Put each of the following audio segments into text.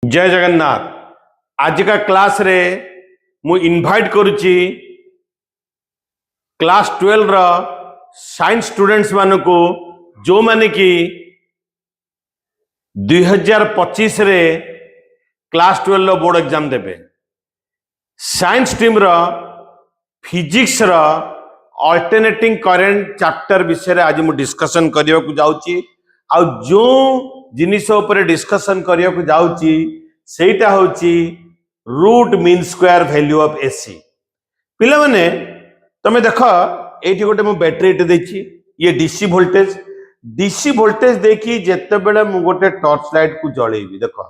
जय जगन्नाथ। आज का क्लास रे मु इनवाइट करुच्ची क्लास 12 रो साइंस स्टूडेंट्स मान को जो माने कि 2025 रे क्लास 12 रो बोर्ड एग्जाम देबे। साइंस स्ट्रीम रो फिजिक्स रो अल्टरनेटिंग करंट चैप्टर विषय आज मु डिस्कशन करिया को जाउची। आ जो जिनिस ऊपर डिस्कशन करिया को जाउची सेटा होची root mean square value of AC. पिला माने तमे देखो एठी गोटे मु बैटरी टे देछि, ये डीसी वोल्टेज देखी जेते बेले मु गोटे टॉर्च लाइट को जळेबी, देखो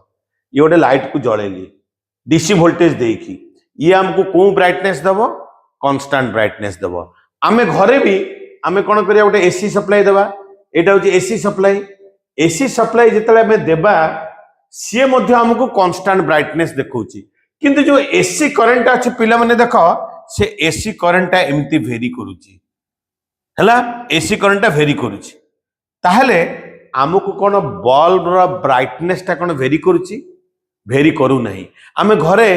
ये गोटे लाइट को जळेली डीसी वोल्टेज देखी, ये हमको को ब्राइटनेस दबो, कांस्टेंट ब्राइटनेस दबो। आमे घरे भी आमे कोन करिया गोटे एसी सप्लाई देबा, एटा होची एसी सप्लाई। एसी सप्लाई जेतले हमें देबा सी मध्य हमको कांस्टेंट ब्राइटनेस देखौची, किंतु जो एसी करंट अछि पिला माने देखो से एसी करंट एमती वेरी करूची हला, एसी करंट वेरी करूची ताहले हमको कोन बल्ब रो ब्राइटनेस ता कोन वेरी करूची, वेरी करू नहीं। आमे घरे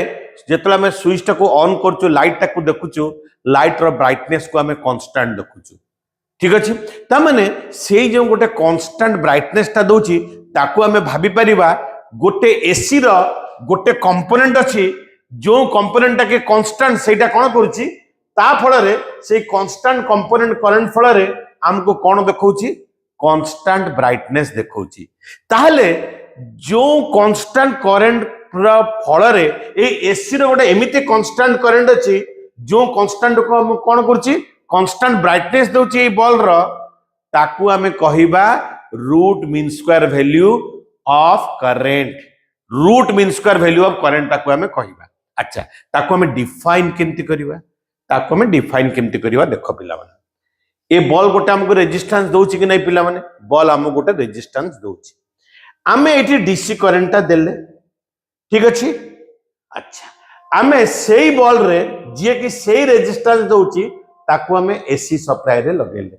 जेतले हमें स्विच टा को ऑन करचो, लाइट टा को देखुचो, लाइट रो ब्राइटनेस को हमें कांस्टेंट देखुचो, ठीक अछि। ता माने से जो गोटे कांस्टेंट ब्राइटनेस ता दोची ताको हमें भाबी परिबा गोटे एसी रो गोटे कंपोनेंट अछि, जो कंपोनेंट के कांस्टेंट सेटा कोन करूची, ता फल रे से कांस्टेंट कंपोनेंट करंट फल रे हमको कोन देखौची, कांस्टेंट ब्राइटनेस देखौची। ताहले जो कांस्टेंट करंट रो फल रे ए एसी रो गोटे एमिते कांस्टेंट करंट अछि, जो कांस्टेंट को हम कोन करूची, कांस्टेंट ब्राइटनेस दोची बल्ब रो, ताकू हमें कहिबा root mean square value of current. Root mean square value of current ताकू हमें कहिबा। अच्छा, ताकू हमें डिफाइन केमती करिवा, ताकू हमें डिफाइन केमती करिवा। देखो पिला माने ए बॉल गोटे हमको रेजिस्टेंस दोची कि नहीं पिला माने, बॉल हमको गोटे रेजिस्टेंस दोची, आमे एठी डीसी करंट ता देले, ठीक अछि। अच्छा, आमे सेही बॉल रे जे कि सेही रेजिस्टेंस दोची ताकू हमें एसी सप्लाई रे लगेले,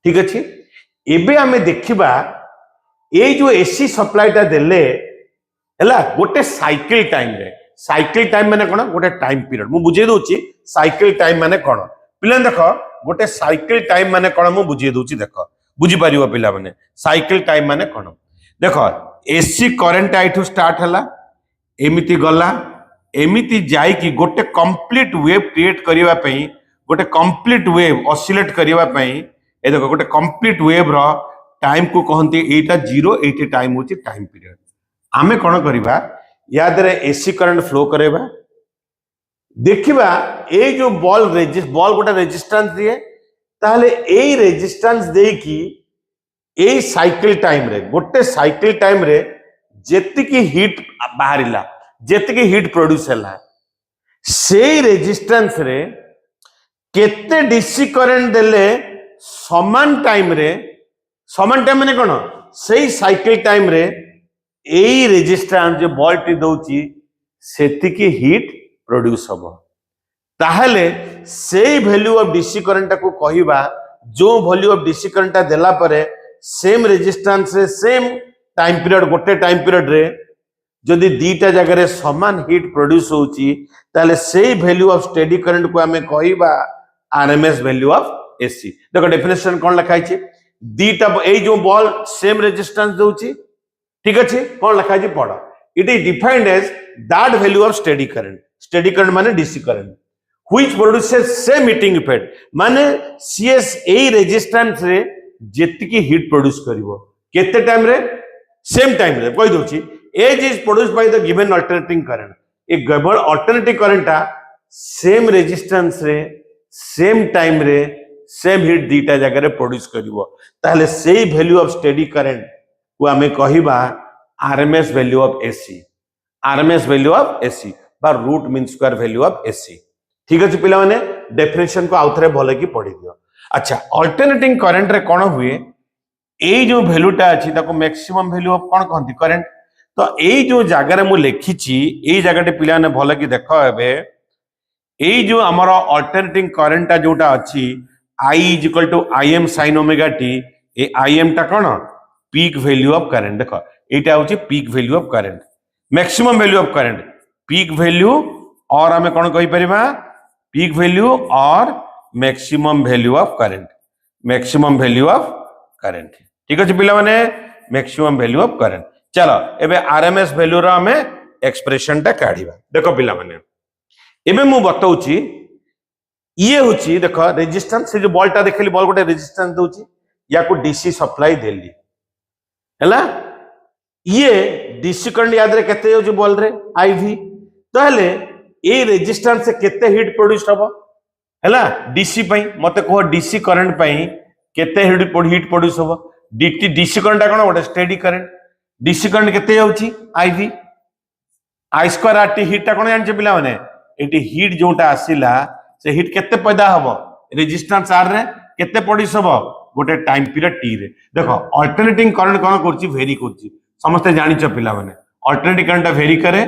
ठीक अछि। एबे हमें देखिबा ए जो एसी सप्लाई ता देले हला गोटे साइकिल टाइम रे, साइकिल टाइम माने कोन, गोटे टाइम पीरियड मु बुझे दोची। साइकिल टाइम माने कोन पिला देखो, गोटे साइकिल टाइम माने कोन मु बुझे दोची, देखो बुझी परिबो पिला माने साइकिल टाइम माने कोन। देखो एसी करंट आइठू स्टार्ट हला, एमिति गला, एमिति जाई कि गोटे कंप्लीट वेव क्रिएट करिवा पई, गोटे कंप्लीट वेव ऑसिलेट करिवा पई ए देखो गोटे कंप्लीट वेव रो टाइम को कहंती एटा 0, एटा टाइम होची टाइम पीरियड। आमे कोन करिबा, या दरे एसी करंट फ्लो करेबा, देखिबा ए जो बॉल गोटे रेजिस्टेंस दिए, ताहले ए रेजिस्टेंस देई कि ए साइकिल टाइम रे, गोटे साइकिल टाइम रे जेति की हीट बाहरिला, जेति की हीट प्रोड्यूस हला, से रेजिस्टेंस रे केते डीसी करंट देले समान टाइम रे, समान टाइम माने कोन, सेही साइकिल टाइम रे एई रेजिस्टेंस जो बॉल टी दोची सेति की हीट प्रोड्यूस हबो। ताहले सेही वैल्यू ऑफ डीसी करंट को कहिबा, जो वैल्यू ऑफ डीसी करंट देला परे सेम रेजिस्टेंस रे सेम टाइम पीरियड, गोटे टाइम पीरियड रे जदि दीटा जगह रे समान हीट प्रोड्यूस होची, ताले सेही वैल्यू ऑफ स्टेडी करंट को हमें कहिबा आरएमएस वैल्यू ऑफ एसी। देखो डेफिनेशन कोन लिखाई छी, दीटा ए जो बॉल सेम रेजिस्टेंस दोची, ठीक अछि, कोन लिखाई छी पढ। It is defined as that value of steady current माने DC current which produces same heating effect, माने सीएस ए रेजिस्टेंस रे जेतिकी हीट प्रोड्यूस करिवो केते टाइम रे, सेम टाइम रे कहि दोची। As is produced by the given alternating current, a given alternating current same resistance रे सेम टाइम रे सेम हीट दीटा जगह रे प्रोड्यूस करिवो, ताहले सेही वैल्यू ऑफ स्टेडी करंट को हमें कहिबा RMS value of AC. RMS value of AC बा root mean square value of AC, ठीक अछि पिला माने डेफिनेशन को आउथरे भले की पढी दियो। अच्छा, अल्टरनेटिंग करंट रे कोन हुए, ए जो वैल्यूटा अछि ताको मैक्सिमम वैल्यू ऑफ कोन कहंती, करंट। तो ए जो जगह रे मु लिखिची, ए जगहटे पिला ने भले की देखो एबे ए जो हमारा अल्टरनेटिंग करंट जोटा अच्छी I is equal to I M sine omega T, ए आई एम टा कौन, पीक वैल्यू ऑफ करंट। देखो यहाँ हूँ peak value of current. Maximum value of current peak value और आम कौन कही परिबा पीक वैल्यू और maximum value of current maximum value of current ठीक अच्छे पिला माने मैक्सिमम वैल्यू ऑफ करंट चलो एबे आरएमएस वैल्यू रा हमें एक्सप्रेशन टा काढिबा देखो पिला माने एबे मु बताउची ये होची देखो रेजिस्टेंस से जो बॉल टा देखली बॉल गोटे रेजिस्टेंस दोची या को डीसी सप्लाई देली हैला ये डीसी करंट याद रे केते हो बॉल रे आईवी तो हेले ए रेजिस्टेंस से केते हीट प्रोड्यूस हबो हैला डीसी पई मते को डीसी करंट पई केते हीट प्रोड्यूस हबो डीसी करंट कोन गोटे स्टेडी करंट डीसी करंट केते होची आईवी आई स्क्वायर आरटी हीट टा कोन जानि पिला माने एटी हीट जोटा आसीला से हीट केते पैदा हबो रेजिस्टेंस आर रे केते प्रोड्यूस हबो गोटे टाइम पीरियड टी रे देखो अल्टरनेटिंग करंट कोन करची वेरी करची समस्त जानिछ पिला माने अल्टरनेटिंग करंट वेरी करे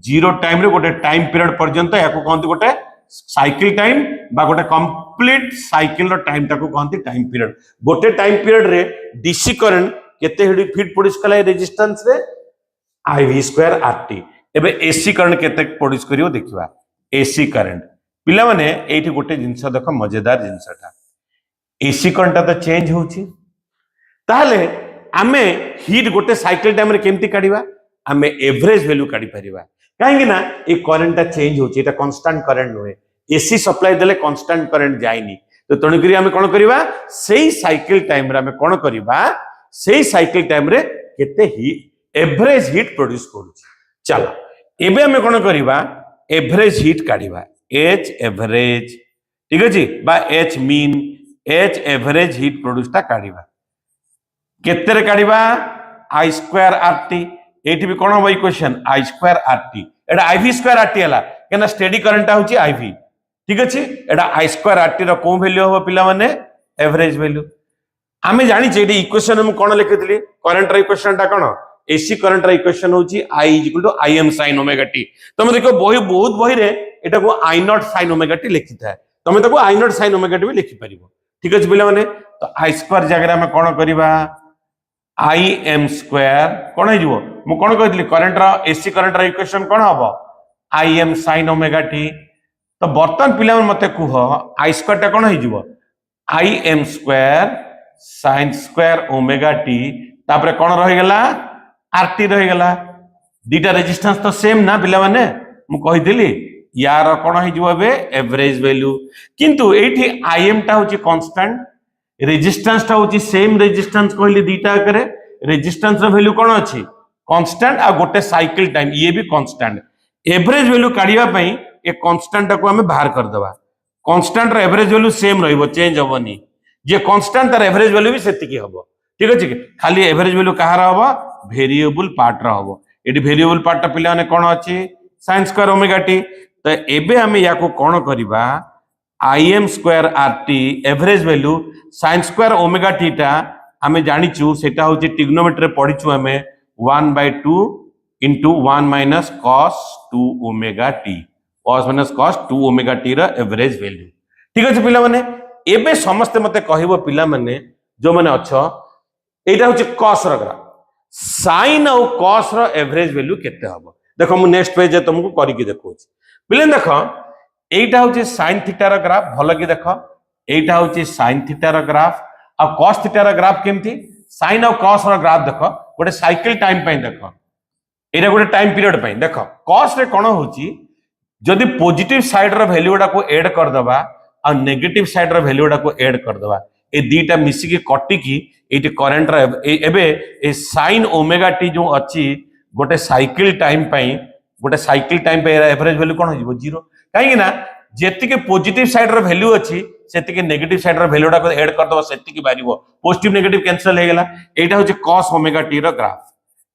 जीरो टाइम रे गोटे टाइम पीरियड पर्यंत याको कहंती गोटे साइकिल टाइम बा गोटे कंप्लीट साइकिल रो टाइम ताको कहंती टाइम पीरियड गोटे टाइम पीरियड रे डीसी करंट केते हीट प्रोड्यूस कला रेजिस्टेंस रे आईवी स्क्वायर आरटी एबे एसी करंट केते प्रोड्यूस करियो देखिबा एसी करंट पिला माने एठी गोटे जिंस देखो मजेदार जिंसटा एसी करंट तो चेंज होची ताले आमे हीट गोटे साइकिल टाइम रे केमती काढिबा आमे एवरेज वैल्यू काढी परिबा काहेकि ना ए करंट टा चेंज होची एटा कांस्टेंट करंट नुहे एसी सप्लाई देले कांस्टेंट करंट जायनी तो तणु करी आमे कोन करिबा सेही साइकिल टाइम रे आमे कोन करिबा सेही साइकिल टाइम रे केते हीट एवरेज हीट प्रोड्यूस करूची चलो एबे आमे कोन करिबा एवरेज हीट काढिबा एच एवरेज ठीक अछि बा H mean H average heat produce ता काढिबा केते रे काढिबा आई स्क्वायर आरटी एठी भी कोन हो इक्वेशन आई स्क्वायर आरटी एडा आईवी स्क्वायर आरटी हला केना स्टेडी करंट होची आईवी ठीक अछि एडा आई स्क्वायर आरटी रो को वैल्यू हो पिला माने एवरेज वैल्यू आमे जानि जे एडी इक्वेशन हम कोन लिखितली करंट रो इक्वेशन ता कोन एसी करंट रो इक्वेशन होची I equal to I M sin omega T तमे देखो बहुत बही रे एटा को I naught sin omega T लिखिता है तमे ताको I naught sin omega T भी लिखि परिबो ठीक अछि पिला माने तो आई स्क्वायर जगह में कोन करबा आई एम स्क्वायर कौन हो मु कौन कहली करंट रो एसी करंट रो इक्वेशन कौन हम आई एम sin ओमेगा टी तो बर्तमान पिला मते कुह आई स्क्वायर टा कौन हो I am square sin square omega T तापर कौन रही गला आरटी रही गला दीटा रेजिस्टेंस तो सेम ना पिला माने मु कहितली यार कौन हो एवरेज वैल्यू किंतु एठी आई एम टा होची कांस्टेंट रेजिस्टेंस टा होची सेम रेजिस्टेंस कहली दीटा करे रेजिस्टेंस रो वैल्यू कोन अछि कांस्टेंट आ गोटे साइकिल टाइम ये भी कांस्टेंट एवरेज वैल्यू काढिबा पई ए कांस्टेंट को हमें बाहर कर देबा कांस्टेंट रो एवरेज वैल्यू सेम रहइबो चेंज होबनी जे कांस्टेंट तार एवरेज वैल्यू भी सेतिकी हबो ठीक अछि खाली एवरेज वैल्यू कहार हबो वेरिएबल पार्ट रो हबो एडी वेरिएबल पार्ट पिला ने कोन अछि sin स्क्वायर ओमेगा टी तो एबे हमें याको कोन करबा I am square RT average value sin square omega T टा हमें जानिचु सेटा होची ट्रिग्नोमेट्री पढिचु हमें 1/2 into 1 minus cos 2 omega t cos minus cos 2 omega t रा एवरेज वैल्यू ठीक अछि पिला माने एबे समस्त मते कहिबो पिला माने जो माने अछो एटा होची cos रा ग्राफ sin और cos रा एवरेज वैल्यू केते हबो देखो मु नेक्स्ट पेज तुमको करि के देखौछि पिले देखो एटा होची sin थीटा रा ग्राफ भलो कि देखो एटा होची sin थीटा रा ग्राफ आ cos थीटा रा ग्राफ केमथि sin और cos रा ग्राफ देखो गोटे साइकिल टाइम पई देखो एटा गोटे टाइम पीरियड पई देखो cos रे कोन होची जदि पॉजिटिव साइड रो वैल्यू डा को ऐड कर दबा आ नेगेटिव साइड रो वैल्यू डा को ऐड कर दबा ए दीटा मिसी के कटि की एटी करंट रो एबे ए sin ओमेगा टी जो अछि गोटे साइकिल टाइम पई गोटे साइकिल टाइम पे एवरेज वैल्यू कोन हो जीरो काहे ना जेति के पॉजिटिव साइड रो वैल्यू अछि सेति के नेगेटिव साइड रो वैल्यू डा को ऐड कर दबा सेति की बारिबो पॉजिटिव नेगेटिव कैंसिल हे गेला एटा होची cos ओमेगा टी रो ग्राफ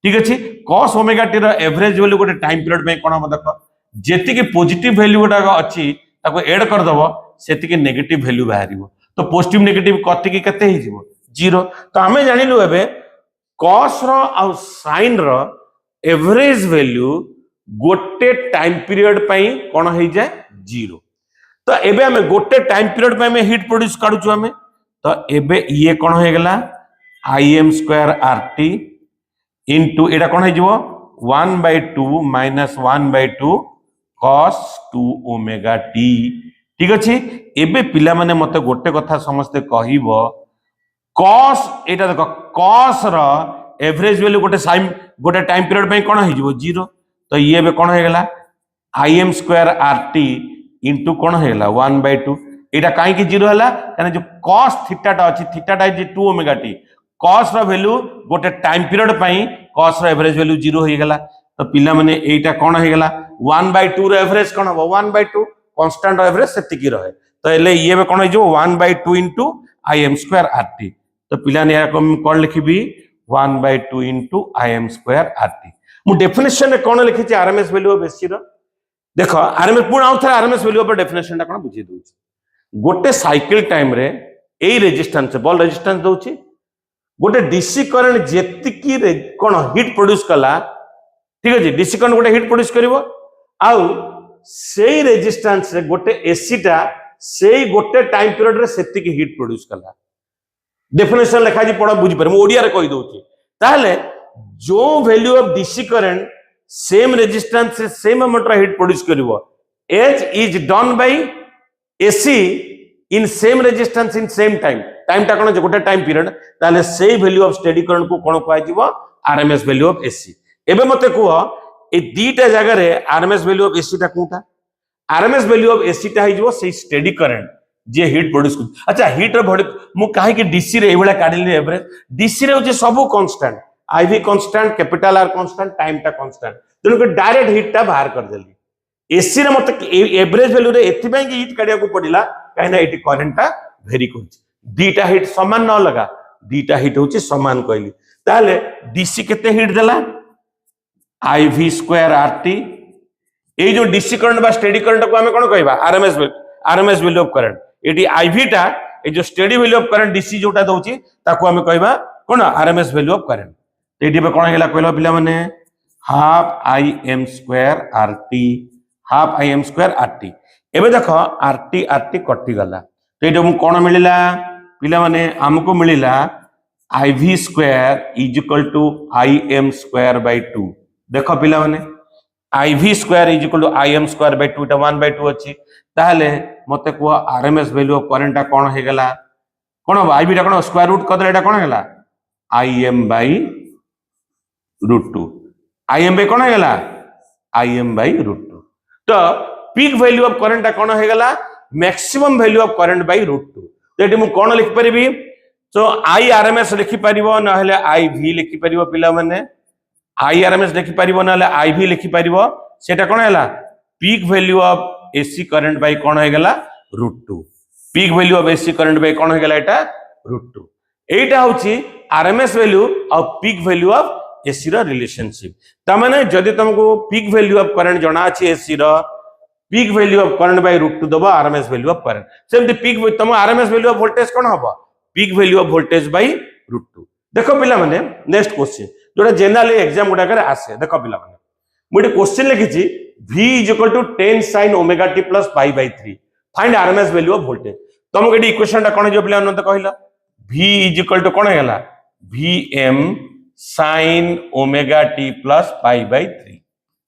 ठीक अछि cos ओमेगा टी रो एवरेज वैल्यू गोटे टाइम पीरियड में कोन हम देखो जेति के पॉजिटिव वैल्यू डा अछि ताको ऐड कर दबो सेति के नेगेटिव वैल्यू बाहरिबो तो पॉजिटिव नेगेटिव कति की केते हे जिवो जीरो तो हमें जानिलु एबे cos रो आ sin रो एवरेज वैल्यू गोटे टाइम पीरियड पई कोन हे जाय जीरो तो एबे हमें गोटे टाइम पीरियड पे हमें हीट प्रोड्यूस करूछु हमें तो एबे ये कोन हो गेला im स्क्वायर rt इनटू एटा कोन हे जिवो 1/2 माइनस 1/2 cos 2 ओमेगा टी। ठीक अच्छे। एबे पिला माने मते गोटे कथा समस्ते कहिबो cos एटा देखो cos रो एवरेज वैल्यू गोटे टाइम पीरियड पे कोन हो 0 तो ये बे कोन हो गेला im स्क्वायर rt इनटू कोन हो गेला 1/2 एटा काहे कि 0 हला काने जो cos थीटा टा अछि थीटा टा इज 2 ओमेगा टी cos रो वैल्यू गोटे टाइम पीरियड पे cos रो एवरेज वैल्यू 0 हो गेला तो पिला माने एटा कोन हो गेला 1/2 रो एवरेज कोन हो 1/2 कांस्टेंट एवरेज सेति की रहे तो एले ये बे कोन हो जो 1/2 इनटू im स्क्वायर rt तो पिला ने कौन लिखी 1/2 इंटू im स्क्वायर rt मु डेफिनेशन रे कौन लिखी आरएमएस वैल्यू ऑफ एसी रो देखो आरएमएस पुण आउ थे आरएमएस वैल्यू ऑफ डेफिनेशन कौन बुझे दूची गोटे साइकिल टाइम रे ए रेजिस्टेंस बॉल रेजिस्टेंस दउची गोटे डीसी करंट जेतिकी कौन हिट प्रोड्यूस कला ठीक अछि डीसी करंट गोटे हिट प्रोड्यूस करिवो आउ सेई रेजिस्टेंस रे गोटे एसी टा सेई गोटे टाइम पीरियड रे सेतिकी हिट प्रोड्यूस कला डेफिनेशन लिखा जी पढ़ा बुझी पारे ओडिया रे कहि दउची ताले जो value of DC current same resistance से सेम अमाउंट रे हिट प्रोड्यूस करिवो H is done by AC in same resistance in same time time टा कोन गोटे टाइम पीरियड ताले सेई वैल्यू ऑफ स्टेडी करंट को कोन कहै जीवो आरएमएस वैल्यू ऑफ एसी एबे मते कुआ ए दीटा जगह रे आरएमएस वैल्यू ऑफ एसी टा कोटा आरएमएस वैल्यू ऑफ एसी टा हिजो से स्टेडी करंट जे हिट प्रोड्यूस कर अच्छा हिट रे बड मु काहे कि डीसी रे एबेला काढिली एवरेज डीसी रे होचे सब constant IV constant capital R constant time टा कांस्टेंट तेनु के डायरेक्ट हिट टा बाहर कर देली एसी रे मते एवरेज वैल्यू रे एथि पय कि हिट काढिया को पडिला काहे ना एटी करंट टा वेरी करछि दीटा हिट समान न लगा दीटा हिट होची समान कहली ताले डीसी केते हिट देला आईवी स्क्वायर आरटी ए जो डीसी करंट बा स्टेडी करंट को हमें कोन कहबा आरएमएस वैल्यू ऑफ करंट एटी आईवी टा ए जो steady value of current DC जोटा दउची ताको हमें कहबा कोन आरएमएस वैल्यू ऑफ करंट एटी पे कोन हेला कहलो पिला माने half im square RT half im square RT एबे देखो आरटी आरटी कटि गला तो एटा मु कोन मिलिला पिला माने हमको मिलिला IV square is equal to im square by 2 देखो पिला माने IV square is equal to im square by 2 टा 1/2 अछि ताले मते को आरएमएस वैल्यू ऑफ करंट कोन हे गेला कोन आईवी टा कोन स्क्वायर रूट कर एटा कोन हेला im बाय √2 im बाय कोन हे गेला im बाय √2 तो पीक वैल्यू ऑफ करंट कोन हे गेला maximum value of current by √2 तो एटी मु कोन लिखि परिबी तो IRMS लिखि परिबो न हले IV लिखि परिबो पिला माने IRMS लिखि परिबो न हले IV लिखि परिबो सेटा कोन हैला peak value of AC current by कोन हे गेला √2 peak value of AC current by कोन हे गेला एटा √2 एटा होची RMS value of peak value of AC रो रिलेशनशिप त माने जदि तुमको पीक वैल्यू ऑफ करंट जणा अछि एसी रो peak value of current by √2 दबा आरएमएस वैल्यू ऑफ करंट सेमति पीक तुम आरएमएस वैल्यू ऑफ वोल्टेज कोन हबो peak value of voltage by √2 देखो पिला माने नेक्स्ट क्वेश्चन जोटा जनरली एग्जाम गुडा करे आसे देखो पिला माने मुडी क्वेश्चन लिखिछि v = 10 sin omega t + π/3 find RMS value of voltage तुमको एडी इक्वेशन टा कोन जो पिला न त कहिला v = कोन हैला vm sin ओमेगा t + π/3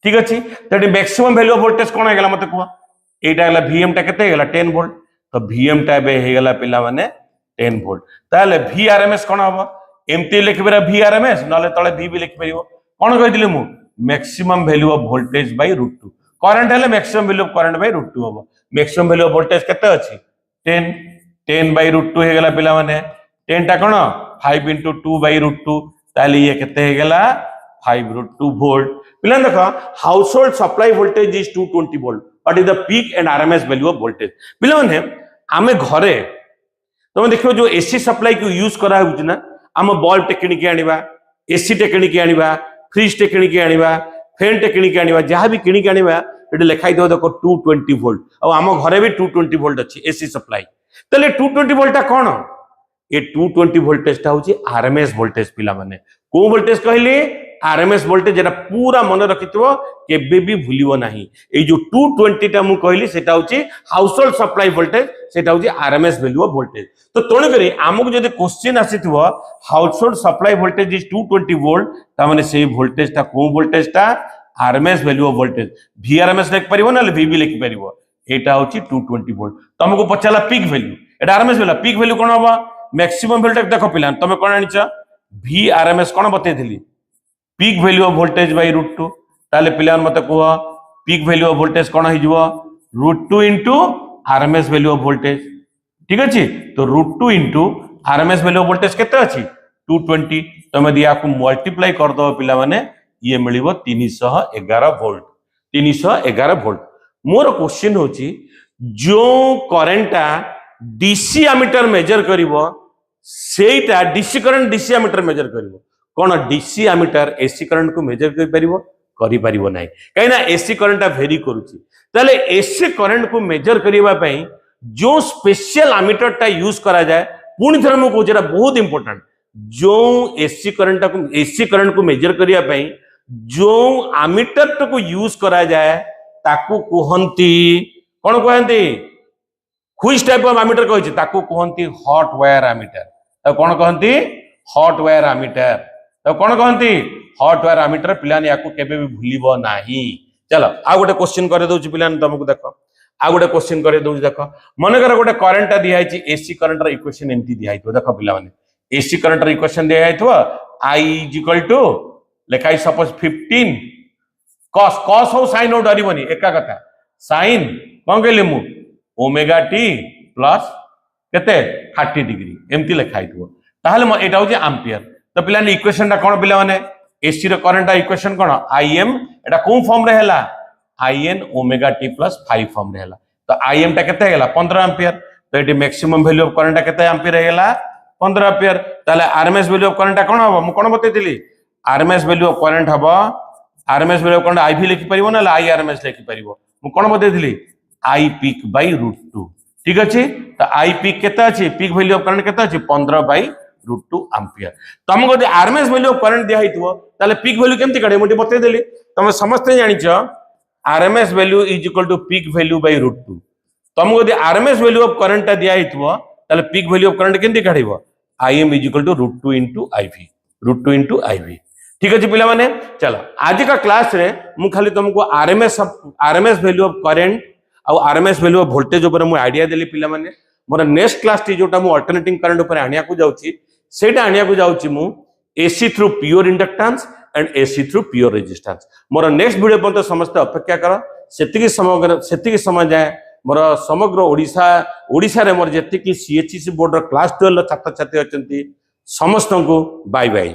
ठीक अछि तो मैक्सिमम वैल्यू ऑफ वोल्टेज कोन हेगला मते को एटा हला vm टा केते हेगला 10 वोल्ट तो vm टा बे हेगला पिला माने 10 वोल्ट ताले vrms कोन हबो एमटी लिखबेरा vrms नले तळे v भी लिख परिबो कोन कहिदिले मु maximum value of voltage by √2 current हले maximum value of current by √2 हबो मैक्सिमम वैल्यू ऑफ वोल्टेज केते अछि 10 बाय √2 हेगला पिला माने 10 टा कोन 5 * 2 बाय √2 ताले ये केते हेगला 5 √2 वोल्ट पिला देखो house hold supply voltage is 220 volt what is the peak and RMS value of voltage पिला माने आमे घरे तुम देखो जो एसी सप्लाई को यूज करा होउछ ना हम बल्ब टे किनि के आनिबा एसी टे किनि के आनिबा फ्रिज टे किनि के आनिबा फैन टे किनि के आनिबा जहां भी किनि के आनिबा एटे लिखाई दो देखो 220 वोल्ट और हम घरे भी 220 वोल्ट अछि एसी सप्लाई तले 220 वोल्ट ता कोन ए 220 वोल्टेज ता होची आरएमएस वोल्टेज पिला माने को वोल्टेज कहली आरएमएस वोल्टेज जेटा पूरा मन रखिथिबो केबे भी भूलिबो नाही ए जो 220 टा मु कहली सेटा होची हाउस होल्ड सप्लाई वोल्टेज सेटा होची आरएमएस वैल्यू ऑफ वोल्टेज तो तोण करी हमकु जदि क्वेश्चन आसीथिबो household supply voltage is 220 volt ता माने सेही वोल्टेज ता को वोल्टेज ता RMS value of voltage VRMS लिख परिबो ना वीबी लिख परिबो एटा होची 220 वोल्ट तुमको पचाला पीक वैल्यू एटा आरएमएस वैल्यू पीक वैल्यू कोन होबा मैक्सिमम वोल्टेज देखो पिलान तमे कोन आनिचा वीआरएमएस कोन बतेथिली peak value of voltage by √2 ताले पिलान मते कहो पीक वैल्यू ऑफ वोल्टेज कोन हिजबो √2 into RMS value of voltage ठीक अछि तो √2 into RMS value of voltage केते अछि 220 तमे दिया को मल्टीप्लाई कर दो पिला माने ये मिलिबो 311 वोल्ट 311 वोल्ट मोर क्वेश्चन होची जो करेंटा डीसी एमीटर मेजर करिवो सेटा DC current DC ammeter measure करिवो कोन डीसी एमीटर एसी करंट को मेजर करि परिबो नाही कहिना एसी करंट वेरी करूची तले एसी करंट को मेजर करिवा पई जो स्पेशल एमीटर टा यूज करा जाय पुनी थर मु को जेटा बहुत इंपोर्टेंट जो एसी करंट को मेजर करिया पई जो एमीटर को यूज करा जाय ताकू कहंती कोन कहंती व्हिच टाइप ऑफ एमीटर कहछि ताकू कहंती हॉट वायर एमीटर तो कोन कहंती हॉट वायर एमीटर तो कोन कहंती हॉट वायर एमीटर पिलान याकू केबे भी भूलिबो नाही चलो आ गोटे क्वेश्चन करे दोछि पिलान तुमको देखो आ गोटे क्वेश्चन करे दोछि देखो मन कर गोटे करंट दिया आइछि एसी करंट रो इक्वेशन एमती दिया आइतो देखो पिला माने एसी करंट रो इक्वेशन दिया आइतो I = लेखाई सपोज 15 cos हो sin हो डरिबोनी एका कथा sin कोन कहले मु ओमेगा टी प्लस केते 30 डिग्री एमती लेखाई थो ताहले एटा होजे एम्पियर तो पिला ने इक्वेशन टा कोन पिला माने एसी रो करंट इक्वेशन कोन im एटा को फॉर्म रे हला in omega T plus 5 form रे हला तो im टा केते हला 15 एम्पियर तो at maximum value of current केते एम्पियर हला 15 एम्पियर ताले आरएमएस वैल्यू ऑफ करंट कोन हबो मु कोन बतेतिली आरएमएस वैल्यू ऑफ करंट हबो RMS value of current IV लिखि परिबो ना आई आरएमएस लिखि परिबो मु कोन बतेतिली आई पीक बाय √2 ठीक अछि तो आई पीक केते अछि पीक वैल्यू ऑफ करंट केते अछि 15 बाय √2 एम्पियर तुमको जे आरएमएस वैल्यू ऑफ करंट दिया हितबो ताले पीक वैल्यू केमति काढे मोटी बते देली तुम समस्त जानिछो RMS value = peak value by √2 तुमको जे आरएमएस वैल्यू ऑफ करंट दिया हितबो ताले पीक वैल्यू ऑफ करंट केमति काढिबो im = √2 * iv √2 * iv ठीक अछि पिला माने चलो आज का क्लास रे मु खाली तुमको आरएमएस वैल्यू ऑफ करंट और आरएमएस वैल्यू ऑफ वोल्टेज ऊपर मु आईडिया देली पिला माने मोर नेक्स्ट क्लास टी जोटा मु अल्टरनेटिंग करंट ऊपर आनिया को जाउची सेटा आनिया को जाउची मु AC through pure inductance and AC through pure resistance more next video पर समस्त अपेक्षा करो सेतिकी समय जाए मोर समग्र ओडिशा रे मोर जेतिकी सीएचसी बोर्ड रो क्लास 12 छात्र छात्री अछंती समस्त को बाय बाय।